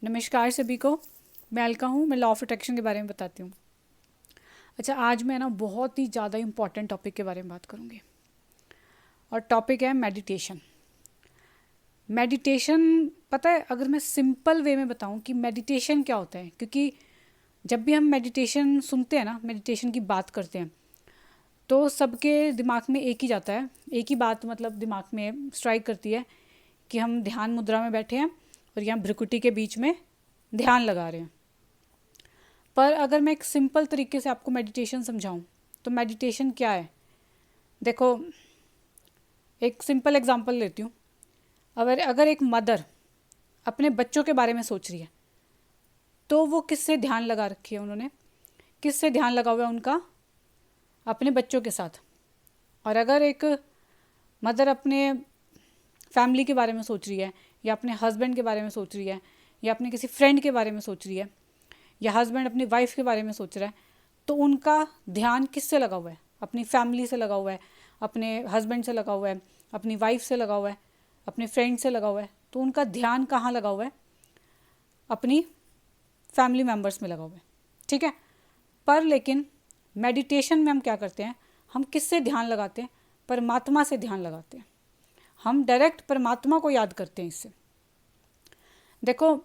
नमस्कार सभी को। मैं अलका हूँ। मैं लॉ ऑफ अट्रैक्शन के बारे में बताती हूँ। अच्छा, आज मैं बहुत ही ज़्यादा इम्पॉर्टेंट टॉपिक के बारे में बात करूँगी और टॉपिक है मेडिटेशन। मेडिटेशन, पता है, अगर मैं सिंपल वे में बताऊँ कि मेडिटेशन क्या होता है, क्योंकि जब भी हम मेडिटेशन सुनते हैं ना, मेडिटेशन की बात करते हैं, तो सबके दिमाग में एक ही जाता है, एक ही बात मतलब दिमाग में स्ट्राइक करती है कि हम ध्यान मुद्रा में बैठे हैं और यहाँ भ्रुकुटी के बीच में ध्यान लगा रहे हैं। पर अगर मैं एक सिंपल तरीके से आपको मेडिटेशन समझाऊं तो मेडिटेशन क्या है, देखो एक सिंपल एग्जांपल लेती हूँ। अगर एक मदर अपने बच्चों के बारे में सोच रही है तो वो किससे ध्यान लगा रखी है, उन्होंने किससे ध्यान लगा हुआ है उनका, अपने बच्चों के साथ। और अगर एक मदर अपने फैमिली के बारे में सोच रही है, या अपने हस्बैंड के बारे में सोच रही है, या अपने किसी फ्रेंड के बारे में सोच रही है, या हस्बैंड अपनी वाइफ के बारे में सोच रहा है, तो उनका ध्यान किससे लगा हुआ है? अपनी फैमिली से लगा हुआ है, अपने हस्बैंड से लगा हुआ है, अपनी वाइफ से लगा हुआ है, अपने फ्रेंड से लगा हुआ है। तो उनका ध्यान कहाँ लगा हुआ है? अपनी फैमिली मेम्बर्स में लगा हुआ है, ठीक है। पर लेकिन मेडिटेशन में हम क्या करते हैं, हम किससे ध्यान लगाते हैं? परमात्मा से ध्यान लगाते हैं। हम डायरेक्ट परमात्मा को याद करते हैं इससे। देखो,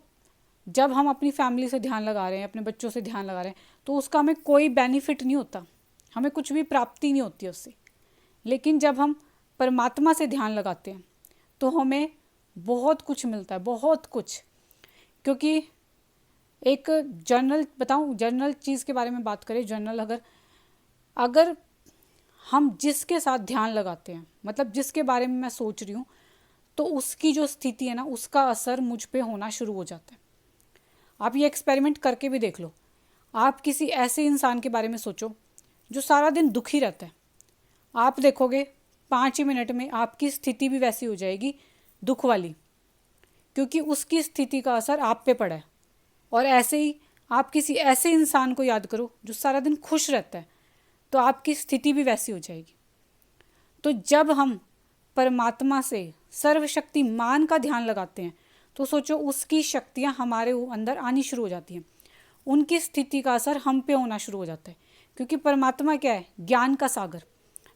जब हम अपनी फैमिली से ध्यान लगा रहे हैं, अपने बच्चों से ध्यान लगा रहे हैं, तो उसका हमें कोई बेनिफिट नहीं होता, हमें कुछ भी प्राप्ति नहीं होती उससे। लेकिन जब हम परमात्मा से ध्यान लगाते हैं तो हमें बहुत कुछ मिलता है, बहुत कुछ। क्योंकि एक जनरल बताऊं, जनरल चीज़ के बारे में बात करें, जनरल अगर हम जिसके साथ ध्यान लगाते हैं, मतलब जिसके बारे में मैं सोच रही हूँ, तो उसकी जो स्थिति है ना, उसका असर मुझ पे होना शुरू हो जाता है। आप ये एक्सपेरिमेंट करके भी देख लो। आप किसी ऐसे इंसान के बारे में सोचो जो सारा दिन दुखी रहता है, आप देखोगे 5 ही मिनट में आपकी स्थिति भी वैसी हो जाएगी, दुख वाली, क्योंकि उसकी स्थिति का असर आप पे पड़ा है। और ऐसे ही आप किसी ऐसे इंसान को याद करो जो सारा दिन खुश रहता है, तो आपकी स्थिति भी वैसी हो जाएगी। तो जब हम परमात्मा से, सर्वशक्तिमान का ध्यान लगाते हैं, तो सोचो उसकी शक्तियाँ हमारे अंदर आनी शुरू हो जाती हैं, उनकी स्थिति का असर हम पे होना शुरू हो जाता है। क्योंकि परमात्मा क्या है? ज्ञान का सागर।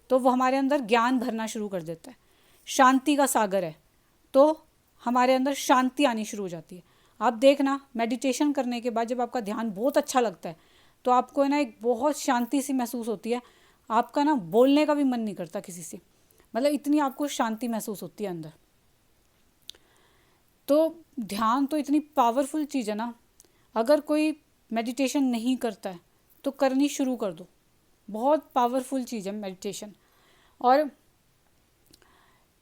तो वो हमारे अंदर ज्ञान भरना शुरू कर देता है। शांति का सागर है, तो हमारे अंदर शांति आनी शुरू हो जाती है। आप देखना, मेडिटेशन करने के बाद जब आपका ध्यान बहुत अच्छा लगता है, तो आपको ना एक बहुत शांति सी महसूस होती है। आपका ना बोलने का भी मन नहीं करता किसी से, मतलब इतनी आपको शांति महसूस होती है अंदर। तो ध्यान तो इतनी पावरफुल चीज़ है ना, अगर कोई मेडिटेशन नहीं करता है तो करनी शुरू कर दो। बहुत पावरफुल चीज़ है मेडिटेशन। और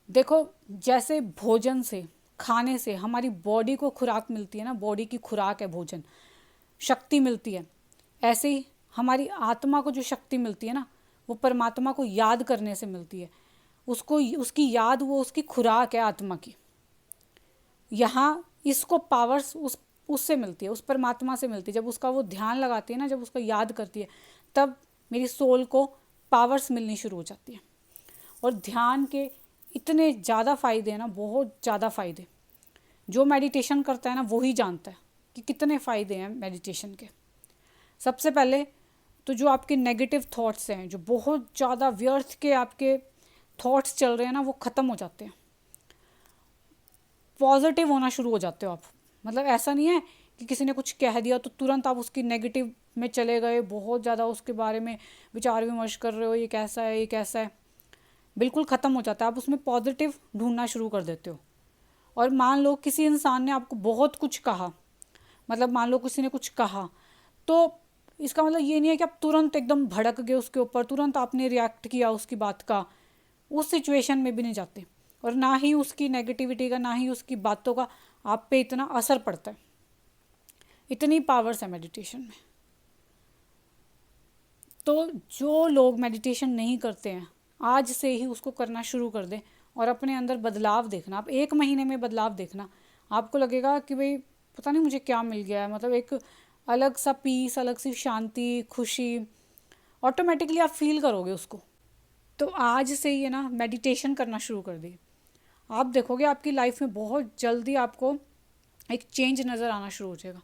देखो, जैसे भोजन से, खाने से हमारी बॉडी को खुराक मिलती है ना, बॉडी की खुराक है भोजन, शक्ति मिलती है, ऐसे ही हमारी आत्मा को जो शक्ति मिलती है ना, वो परमात्मा को याद करने से मिलती है। उसको, उसकी याद, वो उसकी खुराक है आत्मा की। यहाँ इसको पावर्स उससे मिलती है, उस परमात्मा से मिलती है। जब उसका वो ध्यान लगाती है ना, जब उसका याद करती है, तब मेरी सोल को पावर्स मिलनी शुरू हो जाती है। और ध्यान के इतने ज़्यादा फ़ायदे हैं ना, बहुत ज़्यादा फ़ायदे। जो मेडिटेशन करता है ना, वो ही जानता है कि कितने फ़ायदे हैं मेडिटेशन के। सबसे पहले तो जो आपके नेगेटिव थॉट्स हैं, जो बहुत ज़्यादा व्यर्थ के आपके थॉट्स चल रहे हैं ना, वो ख़त्म हो जाते हैं। पॉजिटिव होना शुरू हो जाते हो आप। मतलब ऐसा नहीं है कि किसी ने कुछ कह दिया तो तुरंत आप उसकी नेगेटिव में चले गए, बहुत ज़्यादा उसके बारे में विचार विमर्श कर रहे हो, ये कैसा है, ये कैसा है। बिल्कुल ख़त्म हो जाता है, आप उसमें पॉजिटिव ढूंढना शुरू कर देते हो। और मान लो किसी इंसान ने आपको बहुत कुछ कहा, मतलब मान लो किसी ने कुछ कहा, तो इसका मतलब ये नहीं है कि आप तुरंत एकदम भड़क गए उसके ऊपर, तुरंत आपने रिएक्ट किया उसकी बात का। उस सिचुएशन में भी नहीं जाते, और ना ही उसकी नेगेटिविटी का, ना ही उसकी बातों का आप पे इतना असर पड़ता है। इतनी पावर्स है मेडिटेशन में। तो जो लोग मेडिटेशन नहीं करते हैं, आज से ही उसको करना शुरू कर दें और अपने अंदर बदलाव देखना। आप 1 महीने में बदलाव देखना, आपको लगेगा कि भाई पता नहीं मुझे क्या मिल गया है। मतलब एक अलग सा पीस, अलग सी शांति, खुशी ऑटोमेटिकली आप फील करोगे उसको। तो आज से ही है ना, मेडिटेशन करना शुरू कर दिए, आप देखोगे आपकी लाइफ में बहुत जल्दी आपको एक चेंज नज़र आना शुरू हो जाएगा।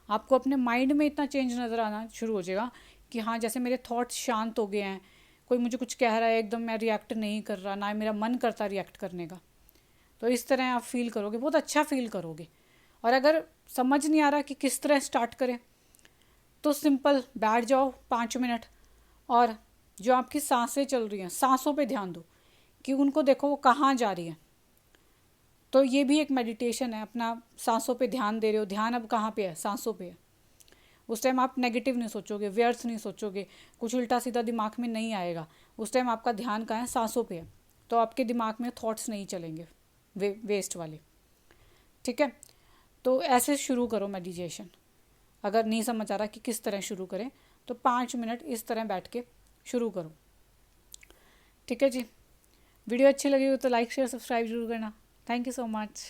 आपको अपने माइंड में इतना चेंज नज़र आना शुरू हो जाएगा कि हाँ, जैसे मेरे थॉट्स शांत हो गए हैं, कोई मुझे कुछ कह रहा है एकदम मैं रिएक्ट नहीं कर रहा, ना मेरा मन करता रिएक्ट करने का। तो इस तरह आप फील करोगे, बहुत अच्छा फील करोगे। और अगर समझ नहीं आ रहा कि किस तरह स्टार्ट करें, तो सिंपल बैठ जाओ 5 मिनट और जो आपकी सांसें चल रही हैं, सांसों पे ध्यान दो कि उनको देखो वो कहाँ जा रही है। तो ये भी एक मेडिटेशन है, अपना सांसों पे ध्यान दे रहे हो, ध्यान अब कहाँ पे है, सांसों पे है। उस टाइम आप नेगेटिव नहीं सोचोगे, व्यर्थ नहीं सोचोगे, कुछ उल्टा सीधा दिमाग में नहीं आएगा। उस टाइम आपका ध्यान कहाँ है, सांसों पे है। तो आपके दिमाग में थॉट्स नहीं चलेंगे वेस्ट वाले। ठीक है, तो ऐसे शुरू करो मेडिटेशन। अगर नहीं समझ आ रहा कि किस तरह शुरू करें, तो 5 मिनट इस तरह बैठ के शुरू करो। ठीक है जी, वीडियो अच्छी लगी हो तो लाइक शेयर सब्सक्राइब जरूर करना। Thank you so much.